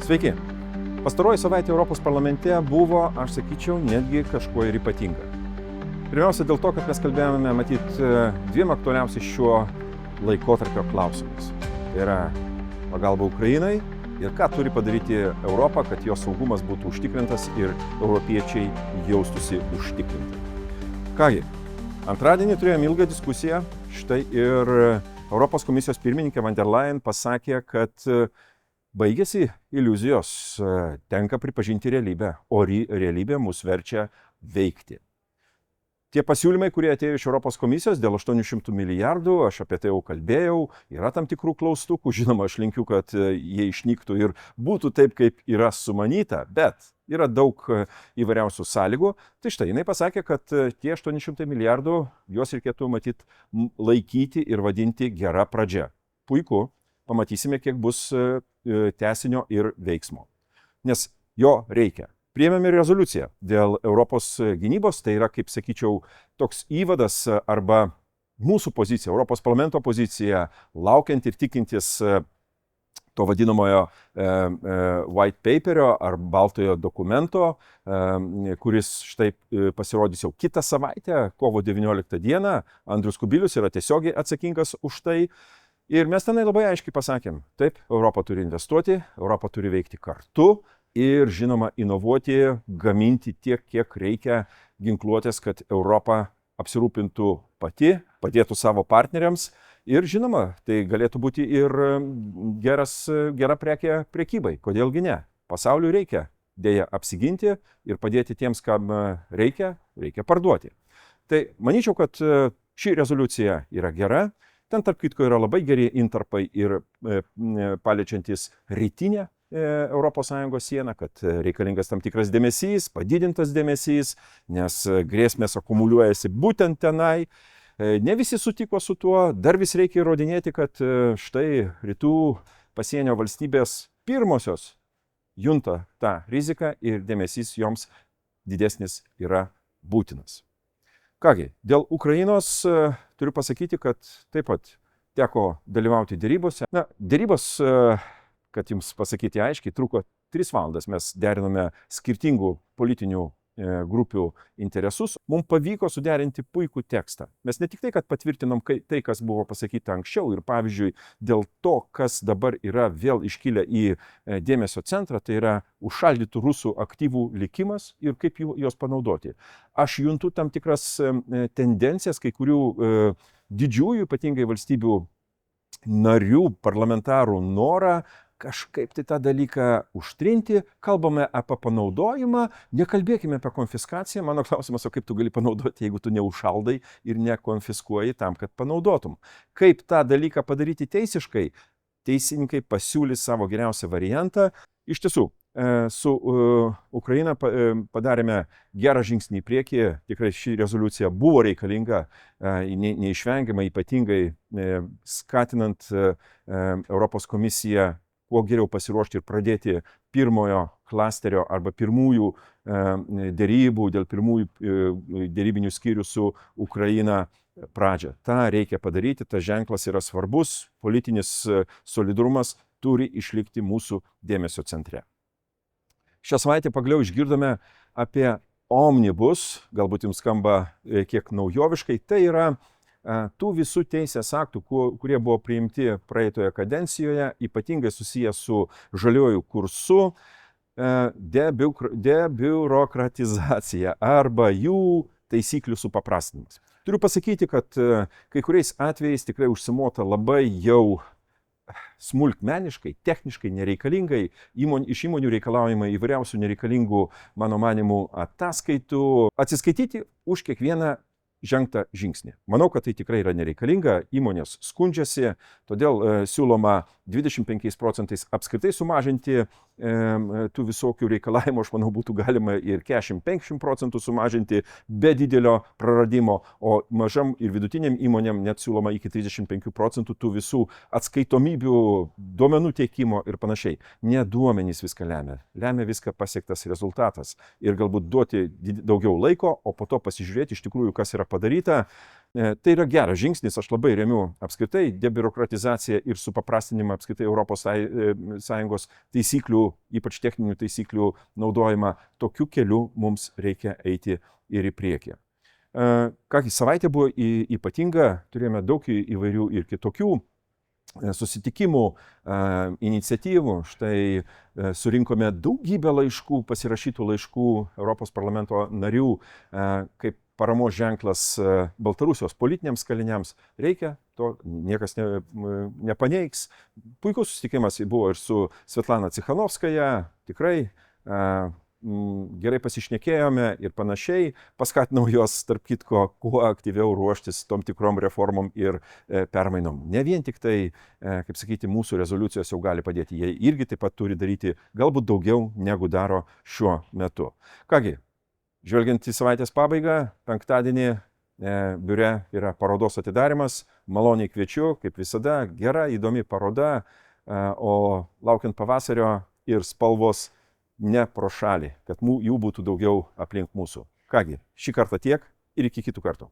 Sveiki. Pastaroji savaitė Europos parlamente buvo, aš sakyčiau, netgi kažkuo ir ypatinga. Pirmiausia dėl to, kad mes kalbėjome, matyt, dviem aktualiausiais šiuo laikotarpio klausimais. Tai yra pagalba Ukrainai ir ką turi padaryti Europa, kad jos saugumas būtų užtikrintas ir europiečiai jaustųsi užtikrinti. Kągi, antradienį turėjome ilgą diskusiją, štai ir Europos komisijos pirmininkė Von der Leyen pasakė, kad baigėsi iliuzijos, tenka pripažinti realybę, o realybė mus verčia veikti. Tie pasiūlymai, kurie atėjo iš Europos komisijos dėl 800 milijardų, aš apie tai jau kalbėjau, yra tam tikrų klaustukų, žinoma, aš linkiu, kad jie išnyktų ir būtų taip, kaip yra sumanyta, bet yra daug įvairiausių sąlygų. Tai štai, jinai pasakė, kad tie 800 milijardų, juos reikėtų matyti laikyti ir vadinti gera pradžia. Puiku, pamatysime, kiek bus tęsinio ir veiksmo. Nes jo reikia. Priėmėme rezoliuciją dėl Europos gynybos, tai yra, kaip sakyčiau, toks įvadas arba mūsų pozicija, Europos parlamento pozicija, laukiant ir tikintis to vadinamojo white paperio ar baltojo dokumento, kuris štai pasirodys jau kitą savaitę, kovo 19 dieną. Andrius Kubilius yra tiesiogiai atsakingas už tai. Ir mes tenai labai aiškiai pasakėm, taip, Europa turi investuoti, Europa turi veikti kartu ir, žinoma, inovuoti, gaminti tiek, kiek reikia ginkluotės, kad Europa apsirūpintų pati, padėtų savo partneriams ir, žinoma, tai galėtų būti ir gera prekė prekybai. Kodėlgi ne? Pasauliui reikia dėja apsiginti ir padėti tiems, kam reikia parduoti. Tai manyčiau, kad ši rezoliucija yra gera. Ten, tarp kitko, yra labai geri intarpai ir paliečiantis rytinę ES sieną, kad reikalingas tam tikras dėmesys, padidintas dėmesys, nes grėsmės akumuliuojasi būtent tenai. Ne visi sutiko su tuo, dar vis reikia įrodinėti, kad štai rytų pasienio valstybės pirmosios junta tą riziką ir dėmesys joms didesnis yra būtinas. Kągi, dėl Ukrainos turiu pasakyti, kad taip pat teko dalyvauti dėrybose. Na, dėrybos, kad jums pasakyti aiškiai, truko 3 valandas. Mes derinome skirtingų politinių grupių interesus. Mums pavyko suderinti puikų tekstą. Mes ne tik tai, kad patvirtinom tai, kas buvo pasakyta anksčiau ir, pavyzdžiui, dėl to, kas dabar yra vėl iškilę į dėmesio centrą, tai yra užšaldytų rusų aktyvų likimas ir kaip juos panaudoti. Aš juntu tam tikras tendencijas, kai kurių didžiųjų, ypatingai valstybių narių, parlamentarų norą kažkaip tai tą dalyką užtrinti, kalbame apie panaudojimą, nekalbėkime apie konfiskaciją. Mano klausimas, o kaip tu gali panaudoti, jeigu tu neužšaldai ir nekonfiskuoji tam, kad panaudotum. Kaip tą dalyką padaryti teisiškai, teisininkai pasiūlys savo geriausią variantą. Iš tiesų, su Ukraina padarėme gerą žingsnį į priekį, tikrai ši rezoliucija buvo reikalinga, neišvengiama, ypatingai skatinant Europos komisiją kuo geriau pasiruošti ir pradėti pirmojo klasterio arba pirmųjų dėrybų dėl pirmųjų dėrybinių skyrių su Ukraina pradžią. Ta reikia padaryti, tas ženklas yra svarbus, politinis solidarumas turi išlikti mūsų dėmesio centre. Šią savaitę pagaliau išgirdome apie omnibus, galbūt jums skamba kiek naujoviškai, tai yra tų visų teisės aktų, kurie buvo priimti praeitoje kadencijoje, ypatingai susiję su žaliuoju kursu, debiurokratizacija arba jų taisyklių supaprastinimas. Turiu pasakyti, kad kai kuriais atvejais tikrai užsimota labai jau smulkmeniškai, techniškai nereikalingai, iš įmonių reikalaujama įvairiausių nereikalingų, mano manimų, ataskaitų, atsiskaityti už kiekvieną žengtą žingsnį. Manau, kad tai tikrai yra nereikalinga, įmonės skundžiasi, todėl siūloma 25% apskritai sumažinti tų visokių reikalavimų, aš manau, būtų galima ir 40-50% sumažinti be didelio praradimo, o mažam ir vidutiniam įmonėm net siūloma iki 35% tų visų atskaitomybių, duomenų teikimo ir panašiai. Ne duomenys viską lemia, lemia viską pasiektas rezultatas ir galbūt duoti daugiau laiko, o po to pasižiūrėti iš tikrųjų, kas yra padaryta. Tai yra geras žingsnis, aš labai remiu apskritai debiurokratizaciją ir supaprastinimą apskritai ES taisyklių, ypač techninių taisyklių naudojimą. Tokiu keliu mums reikia eiti ir į priekį. Kągi, savaitė buvo ypatinga, turėjome daug įvairių ir kitokių susitikimų, iniciatyvų. Štai surinkome daugybę laiškų, pasirašytų laiškų Europos parlamento narių, kaip paramos ženklas Baltarusijos politiniams kaliniams. Reikia, to niekas nepaneigs. Puikus susitikimas buvo ir su Svetlana Cichanovskaja, tikrai gerai pasišnekėjome ir panašiai. Paskatinau juos, tarp kitko, kuo aktyviau ruoštis tom tikrom reformom ir permainom. Ne vien tik tai, kaip sakyti, mūsų rezoliucijos jau gali padėti. Jie irgi taip pat turi daryti galbūt daugiau negu daro šiuo metu. Kągi, žvelgiant į savaitės pabaigą, penktadienį biure yra parodos atidarimas. Maloniai kviečiu, kaip visada, gera, įdomi paroda, o laukiant pavasario ir spalvos ne pro šalį, kad jų būtų daugiau aplink mūsų. Kągi, šį kartą tiek ir iki kitų kartų.